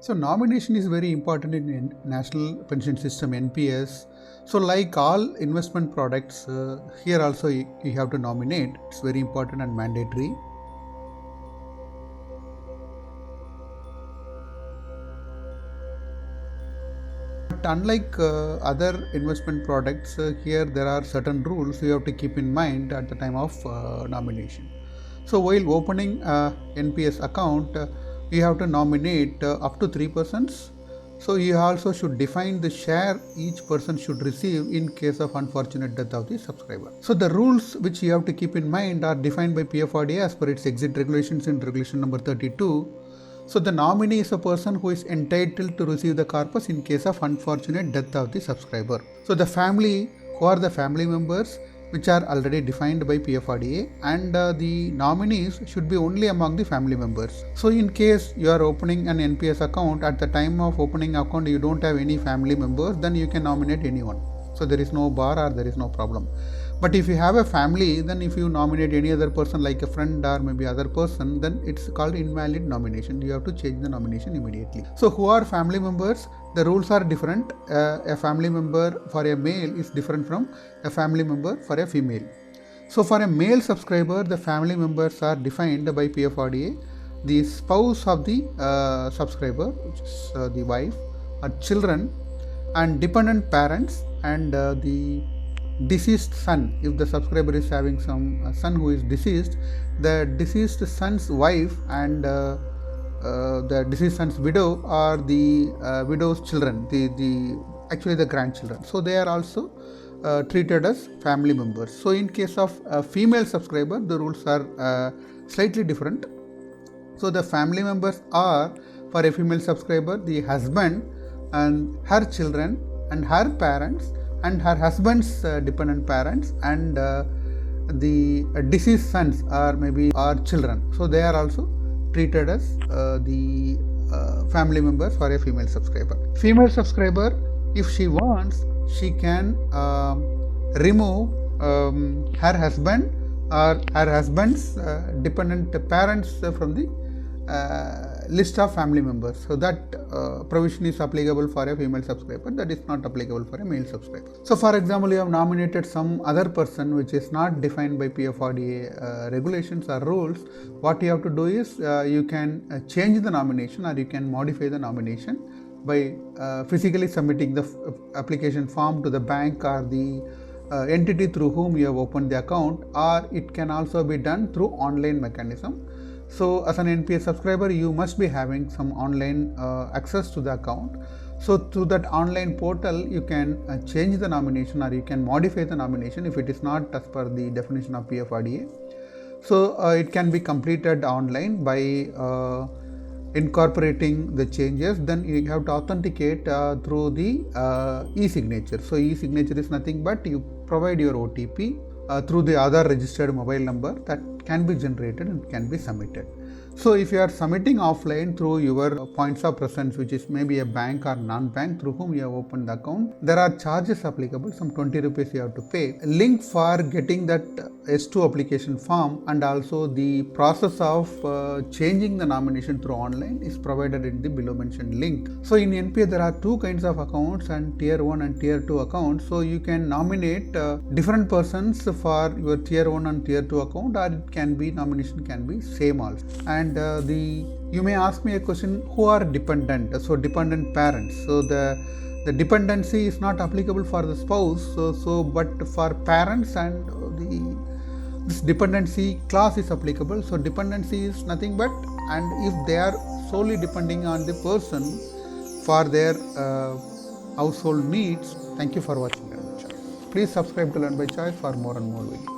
So nomination is very important in National Pension System NPS. So like all investment products, here also you have to nominate. It's very important and mandatory. But unlike other investment products, here there are certain rules you have to keep in mind at the time of nomination. So while opening NPS account, you have to nominate up to 3 persons. So you also should define the share each person should receive in case of unfortunate death of the subscriber. So the rules which you have to keep in mind are defined by PFRDA as per its exit regulations in regulation number 32. So the nominee is a person who is entitled to receive the corpus in case of unfortunate death of the subscriber. So the family, who are the family members which are already defined by PFRDA, and the nominees should be only among the family members. So in case you are opening an NPS account, at the time of opening account you don't have any family members, then you can nominate anyone. So there is no bar or there is no problem. But if you have a family, then if you nominate any other person like a friend or maybe other person, then it's called invalid nomination. You have to change the nomination immediately. So who are family members? The rules are different. A family member for a male is different from a family member for a female. So for a male subscriber, the family members are defined by PFRDA. The spouse of the subscriber, which is the wife, or children, and dependent parents, and the deceased son. If the subscriber is having some son who is deceased, the deceased son's wife and the deceased son's widow are the widow's children, actually the grandchildren. So they are also treated as family members. So in case of a female subscriber, the rules are slightly different. So the family members are, for a female subscriber, the husband and her children and her parents and her husband's dependent parents, and the deceased sons or maybe our children. So they are also treated as the family members for a female subscriber. Female subscriber, if she wants, she can remove her husband or her husband's dependent parents from the list of family members. So that provision is applicable for a female subscriber, that is not applicable for a male subscriber. So for example, you have nominated some other person which is not defined by PFRDA regulations or rules. What you have to do is you can change the nomination or you can modify the nomination by physically submitting the application form to the bank or the entity through whom you have opened the account, or it can also be done through online mechanism. So as an NPS subscriber, you must be having some online access to the account. So through that online portal, you can change the nomination or you can modify the nomination if it is not as per the definition of PFRDA. So it can be completed online by incorporating the changes. Then you have to authenticate through the e-signature. So e-signature is nothing but you provide your OTP through the other registered mobile number that can be generated and can be submitted. So if you are submitting offline through your points of presence, which is maybe a bank or non-bank through whom you have opened the account, there are charges applicable, some 20 rupees you have to pay. A link for getting that S2 application form and also the process of changing the nomination through online is provided in the below mentioned link. So in NPA there are two kinds of accounts, and tier 1 and tier 2 accounts. So you can nominate different persons for your tier 1 and tier 2 account, or it can be nomination can be same also. And you may ask me a question, who are dependent? So dependent parents. So the dependency is not applicable for the spouse. But for parents and this dependency clause is applicable. So dependency is nothing but, and if they are solely depending on the person for their household needs. Thank you for watching. Please subscribe to Learn by Choice for more and more videos.